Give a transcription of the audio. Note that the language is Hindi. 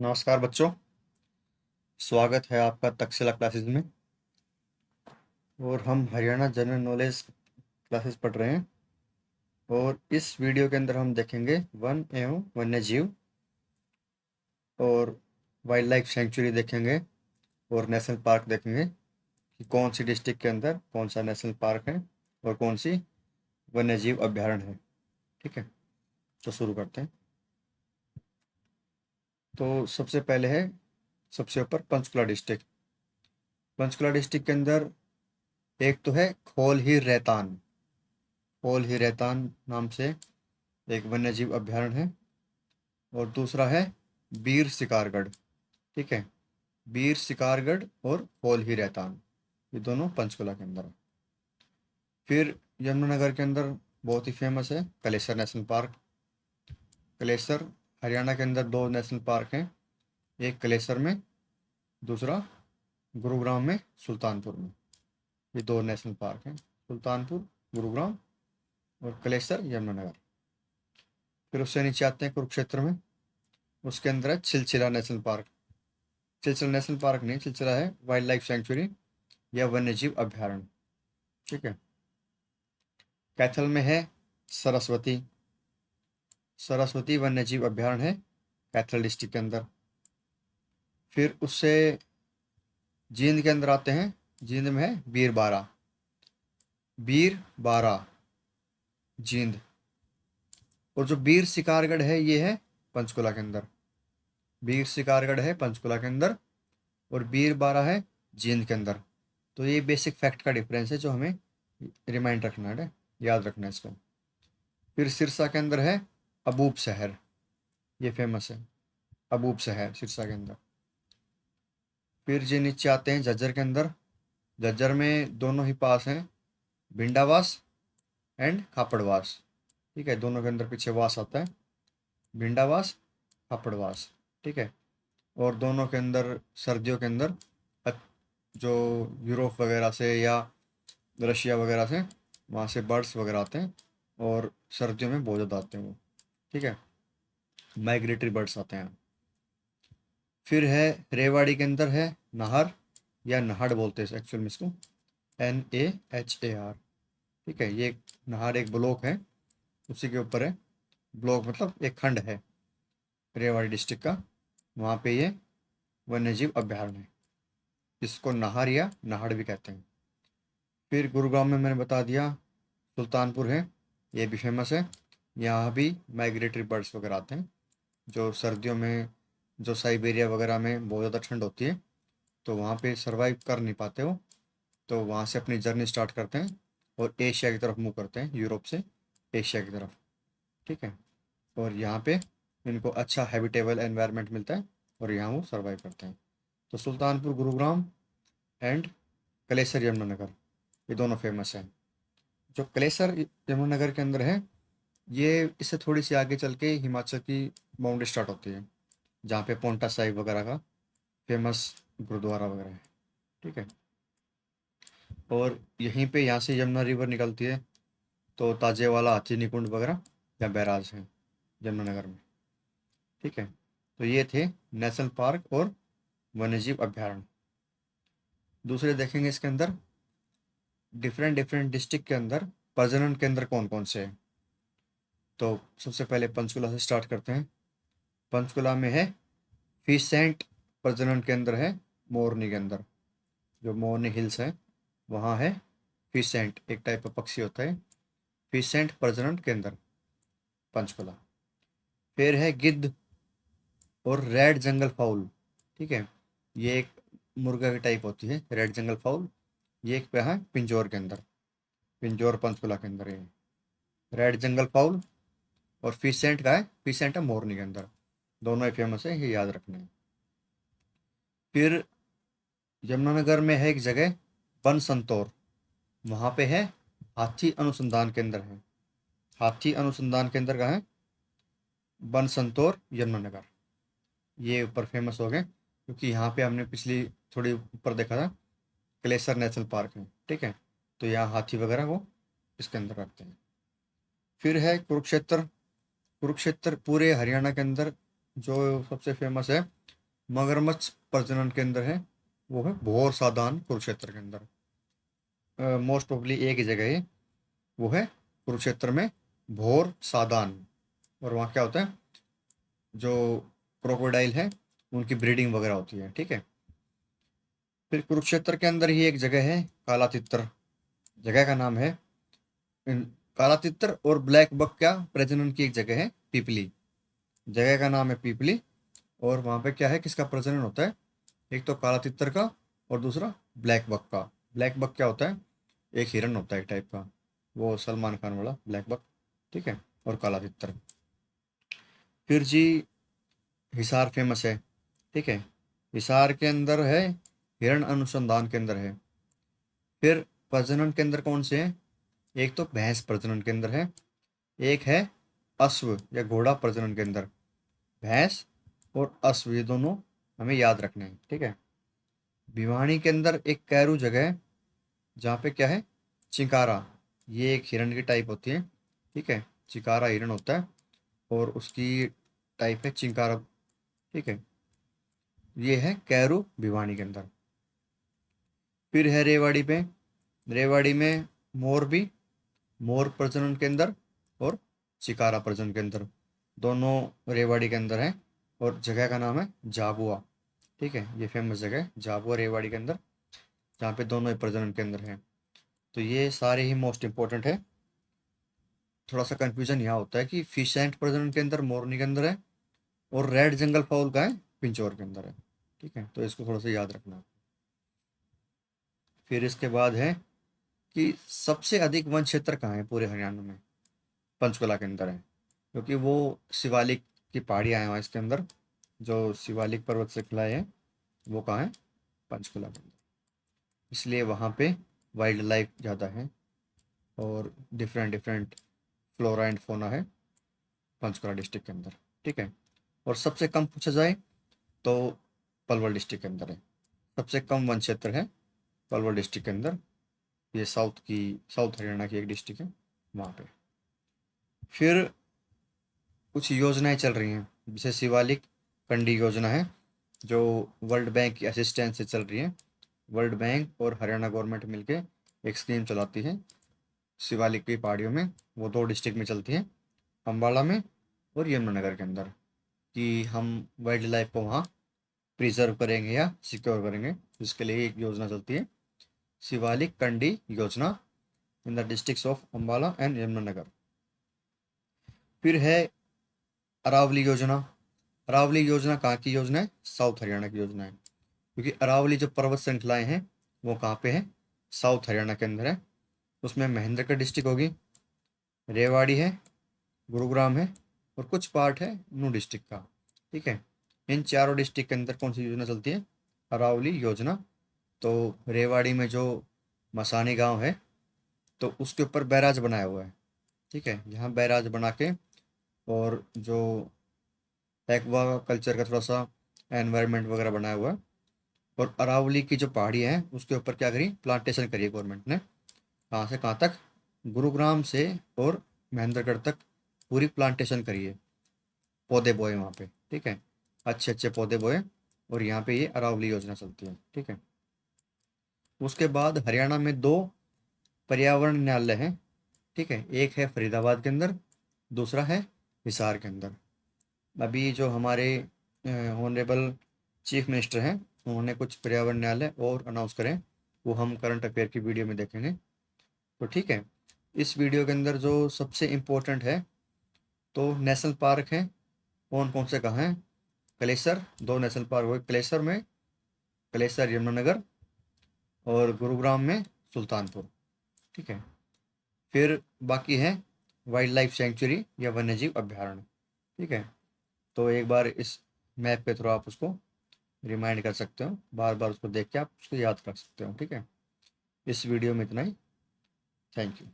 नमस्कार बच्चों। स्वागत है आपका तक्षशिला क्लासेस में। और हम हरियाणा जनरल नॉलेज क्लासेस पढ़ रहे हैं। और इस वीडियो के अंदर हम देखेंगे वन एवं वन्य जीव और वाइल्ड लाइफ सेंचुरी देखेंगे और नेशनल पार्क देखेंगे कि कौन सी डिस्ट्रिक्ट के अंदर कौन सा नेशनल पार्क है और कौन सी वन्य जीव अभ्यारण्य है। ठीक है, तो शुरू करते हैं। तो सबसे पहले है, सबसे ऊपर पंचकुला डिस्ट्रिक्ट। पंचकुला डिस्ट्रिक्ट के अंदर एक तो है खोल ही रैतान। खोल ही रैतान नाम से एक वन्य जीव अभ्यारण्य है। और दूसरा है बीर शिकारगढ़। ठीक है, बीर शिकारगढ़ और खोल ही रैतान, ये दोनों पंचकुला के अंदर है। फिर यमुनानगर के अंदर बहुत ही फेमस है कलेसर नेशनल पार्क। कलेसर हरियाणा के अंदर दो नेशनल पार्क हैं, एक कलेसर में, दूसरा गुरुग्राम में, सुल्तानपुर में। ये दो नेशनल पार्क हैं, सुल्तानपुर गुरुग्राम और कलेसर यमुनानगर। फिर उससे नीचे आते हैं कुरुक्षेत्र में, उसके अंदर है छिलचिला नेशनल पार्क। छिलचिला नेशनल पार्क नहीं, छिलचिला है वाइल्ड लाइफ सेंचुरी या वन्यजीव अभ्यारण्य। ठीक है। कैथल में है सरस्वती। सरस्वती वन्यजीव अभ्यारण्य है कैथल डिस्ट्रिक्ट के अंदर। फिर उससे जींद के अंदर आते हैं, जींद में है बीरबारा। बीरबारा जींद। और जो बीर शिकारगढ़ है ये है पंचकुला के अंदर। बीर शिकारगढ़ है पंचकुला के अंदर और बीरबारा है जींद के अंदर। तो ये बेसिक फैक्ट का डिफरेंस है जो हमें रिमाइंड रखना है, याद रखना है इसको। फिर सिरसा के अंदर है अबूब शहर, ये फेमस है अबूब शहर सिरसा के अंदर। फिर जो नीचे आते हैं झज्जर के अंदर। झज्जर में दोनों ही पास हैं, भिंडावास एंड खापड़वास। ठीक है, दोनों के अंदर पीछे वास आता है, भिंडावास खापड़वास। ठीक है। और दोनों के अंदर सर्दियों के अंदर जो यूरोप वगैरह से या रशिया वगैरह से वहाँ से बर्ड्स वगैरह आते हैं और सर्दियों में बहुत ज़्यादा आते हैं वो। ठीक है, माइग्रेटरी बर्ड्स आते हैं। फिर है रेवाड़ी के अंदर है नाहर या नाहड़ बोलते हैं एक्चुअल में इसको, NAHAR। ठीक है, ये नाहर एक ब्लॉक है, उसी के ऊपर है। ब्लॉक मतलब एक खंड है रेवाड़ी डिस्ट्रिक्ट का, वहाँ पे ये वन्यजीव अभ्यारण्य है, इसको नाहर या नाहड़ भी कहते हैं। फिर गुरुग्राम में मैंने बता दिया सुल्तानपुर है, ये भी फेमस है। यहाँ भी माइग्रेटरी बर्ड्स वगैरह आते हैं, जो सर्दियों में, जो साइबेरिया वगैरह में बहुत ज़्यादा ठंड होती है तो वहाँ पे सरवाइव कर नहीं पाते हो, तो वहाँ से अपनी जर्नी स्टार्ट करते हैं और एशिया की तरफ मूव करते हैं, यूरोप से एशिया की तरफ। ठीक है, और यहाँ पे इनको अच्छा हैबिटेबल एनवायरनमेंट मिलता है और यहाँ वो सर्वाइव करते हैं। तो सुल्तानपुर गुरुग्राम एंड कलेसर यमुनानगर, ये दोनों फेमस हैं। जो कलेसर यमुनानगर के अंदर है, ये इससे थोड़ी सी आगे चल के हिमाचल की बाउंड्री स्टार्ट होती है, जहाँ पे पोंटा साहिब वगैरह का फेमस गुरुद्वारा वगैरह है। ठीक है, और यहीं पे यहाँ से यमुना रिवर निकलती है, तो ताजेवाला हाथी निकुंज वगैरह या बैराज हैं यमुनानगर में। ठीक है, तो ये थे नेशनल पार्क और वन्यजीव अभ्यारण्य। दूसरे देखेंगे इसके अंदर डिफरेंट डिफरेंट डिस्ट्रिक्ट के अंदर प्रजनन केंद्र कौन कौन से हैं। तो सबसे पहले पंचकुला से स्टार्ट करते हैं। पंचकुला में है फीसेंट प्रजनन केंद्र है, मोरनी के अंदर, जो मोरनी हिल्स है वहाँ है फीसेंट, एक टाइप का पक्षी होता है, फीसेंट प्रजनन केंद्र पंचकुला। फिर है गिद्ध और रेड जंगल फाउल। ठीक है, ये एक मुर्गा की टाइप होती है रेड जंगल फाउल, ये एक पे है पिंजौर के अंदर, पिंजौर पंचकुला के अंदर है रेड जंगल फाउल। और फीसेंट का है, फीसेंट है मोरनी के अंदर, दोनों ही फेमस है, ये याद रखना है। फिर यमुनानगर में है एक जगह वन संतौर, वहाँ पे है हाथी अनुसंधान केंद्र है। हाथी अनुसंधान केंद्र का है वन संतौर यमुनानगर, ये ऊपर फेमस हो गए क्योंकि यहाँ पे हमने पिछली थोड़ी ऊपर देखा था कलेसर नेशनल पार्क है। ठीक है, तो यहाँ हाथी वगैरह वो इसके अंदर रखते हैं। फिर है कुरुक्षेत्र। कुरुक्षेत्र पूरे हरियाणा के अंदर जो सबसे फेमस है मगरमच्छ प्रजनन केंद्र है वो है भोर सादान कुरुक्षेत्र के अंदर। मोस्ट प्रोबेबली एक ही जगह है, वो है कुरुक्षेत्र में भोर सादान। और वहाँ क्या होता है, जो क्रोकोडाइल है उनकी ब्रीडिंग वगैरह होती है, ठीक है। फिर कुरुक्षेत्र के अंदर ही एक जगह है काला तितर, जगह का नाम है। काला तितर और ब्लैक बक क्या प्रजनन की एक जगह है पीपली, जगह का नाम है पीपली। और वहाँ पे क्या है, किसका प्रजनन होता है, एक तो काला तितर का और दूसरा ब्लैक बक का। ब्लैक बक क्या होता है, एक हिरन होता है एक टाइप का, वो सलमान खान वाला ब्लैक बक, ठीक है। और काला तितर। फिर जी हिसार फेमस है, ठीक है। हिसार के अंदर है हिरण अनुसंधान केंद्र है। फिर प्रजनन केंद्र कौन से हैं, एक तो भैंस प्रजनन केंद्र है, एक है अश्व या घोड़ा प्रजनन केंद्र। भैंस और अश्व ये दोनों हमें याद रखने हैं, ठीक है। भिवानी के अंदर एक कैरू जगह है जहाँ पे क्या है, चिंकारा, ये एक हिरण की टाइप होती है, ठीक है। चिंकारा हिरण होता है और उसकी टाइप है चिंकारा, ठीक है। ये है कैरू भिवानी के अंदर। फिर है रेवाड़ी पे, रेवाड़ी में मोर भी, मोर प्रजनन केंद्र और चिकारा प्रजनन केंद्र, दोनों रेवाड़ी के अंदर है। और जगह का नाम है झाबुआ, ठीक है। ये फेमस जगह है झाबुआ रेवाड़ी के अंदर, जहाँ पे दोनों ही प्रजनन केंद्र हैं। तो ये सारे ही मोस्ट इंपॉर्टेंट है। थोड़ा सा कंफ्यूजन यहाँ होता है कि फिशेंट प्रजनन के अंदर मोरनी के अंदर है, और रेड जंगल फाउल का है पिंचौर के अंदर है, ठीक है। तो इसको थोड़ा सा याद रखना। फिर इसके बाद है कि सबसे अधिक वन क्षेत्र कहाँ है पूरे हरियाणा में, पंचकुला के अंदर है, क्योंकि वो शिवालिक की पहाड़ी आए हुआ है इसके अंदर, जो शिवालिक पर्वत से खिलाए हैं वो कहाँ है, पंचकुला के अंदर। इसलिए वहाँ पे वाइल्ड लाइफ ज़्यादा है और different different flora and fauna है पंचकुला डिस्ट्रिक्ट के अंदर, ठीक है। और सबसे कम पूछा जाए तो पलवल डिस्ट्रिक्ट के अंदर है, सबसे कम वन क्षेत्र है पलवल डिस्ट्रिक्ट के अंदर। ये साउथ हरियाणा की एक डिस्ट्रिक्ट है वहाँ पे। फिर कुछ योजनाएं चल रही हैं, जैसे शिवालिक कंडी योजना है जो वर्ल्ड बैंक की असिस्टेंस से चल रही है। वर्ल्ड बैंक और हरियाणा गवर्नमेंट मिलके एक स्कीम चलाती है शिवालिक की पहाड़ियों में, वो दो डिस्ट्रिक्ट में चलती है, अम्बाला में और यमुनानगर के अंदर, कि हम वाइल्ड लाइफ को वहाँ प्रिजर्व करेंगे या सिक्योर करेंगे। इसके लिए एक योजना चलती है शिवालिक कंडी योजना in the districts of Ambala and Yamunanagar. फिर है अरावली योजना। अरावली योजना कहाँ की योजना है, साउथ हरियाणा की योजना है, क्योंकि अरावली जो पर्वत श्रृंखलाएं हैं वो कहाँ पे है, साउथ हरियाणा के अंदर है। उसमें महेंद्रगढ़ डिस्ट्रिक्ट होगी, रेवाड़ी है, गुरुग्राम है और कुछ पार्ट है नू डिस्ट्रिक्ट का, ठीक है। इन चारों डिस्ट्रिक्ट के अंदर कौन सी योजना चलती है, अरावली योजना। तो रेवाड़ी में जो मसानी गांव है तो उसके ऊपर बैराज बनाया हुआ है, ठीक है। यहाँ बैराज बना के और जो एक्वा कल्चर का थोड़ा सा एनवायरनमेंट वगैरह बनाया हुआ है। और अरावली की जो पहाड़ी है उसके ऊपर क्या करी, प्लांटेशन करी है गवर्नमेंट ने, कहाँ से कहाँ तक, गुरुग्राम से और महेंद्रगढ़ तक पूरी प्लांटेशन करी है, पौधे बोए वहाँ पे, ठीक है। अच्छे अच्छे पौधे बोए और यहाँ पे ये अरावली योजना चलती है, ठीक है। उसके बाद हरियाणा में दो पर्यावरण न्यायालय हैं, ठीक है। एक है फरीदाबाद के अंदर, दूसरा है हिसार के अंदर। अभी जो हमारे ऑनरेबल चीफ मिनिस्टर हैं उन्होंने कुछ पर्यावरण न्यायालय और अनाउंस करें, वो हम करंट अफेयर की वीडियो में देखेंगे, तो ठीक है। इस वीडियो के अंदर जो सबसे इम्पोर्टेंट है तो नेशनल पार्क हैं, कौन कौन से कहाँ हैं, कलेसर, दो नेशनल पार्क हुए कलेसर में, कलेसर यमुनानगर और गुरुग्राम में सुल्तानपुर, ठीक है। फिर बाकी है वाइल्ड लाइफ सेंचुरी या वन्यजीव अभ्यारण्य, ठीक है। तो एक बार इस मैप के थ्रू आप उसको रिमाइंड कर सकते हो, बार बार उसको देख के आप उसको याद कर सकते हो, ठीक है। इस वीडियो में इतना ही, थैंक यू।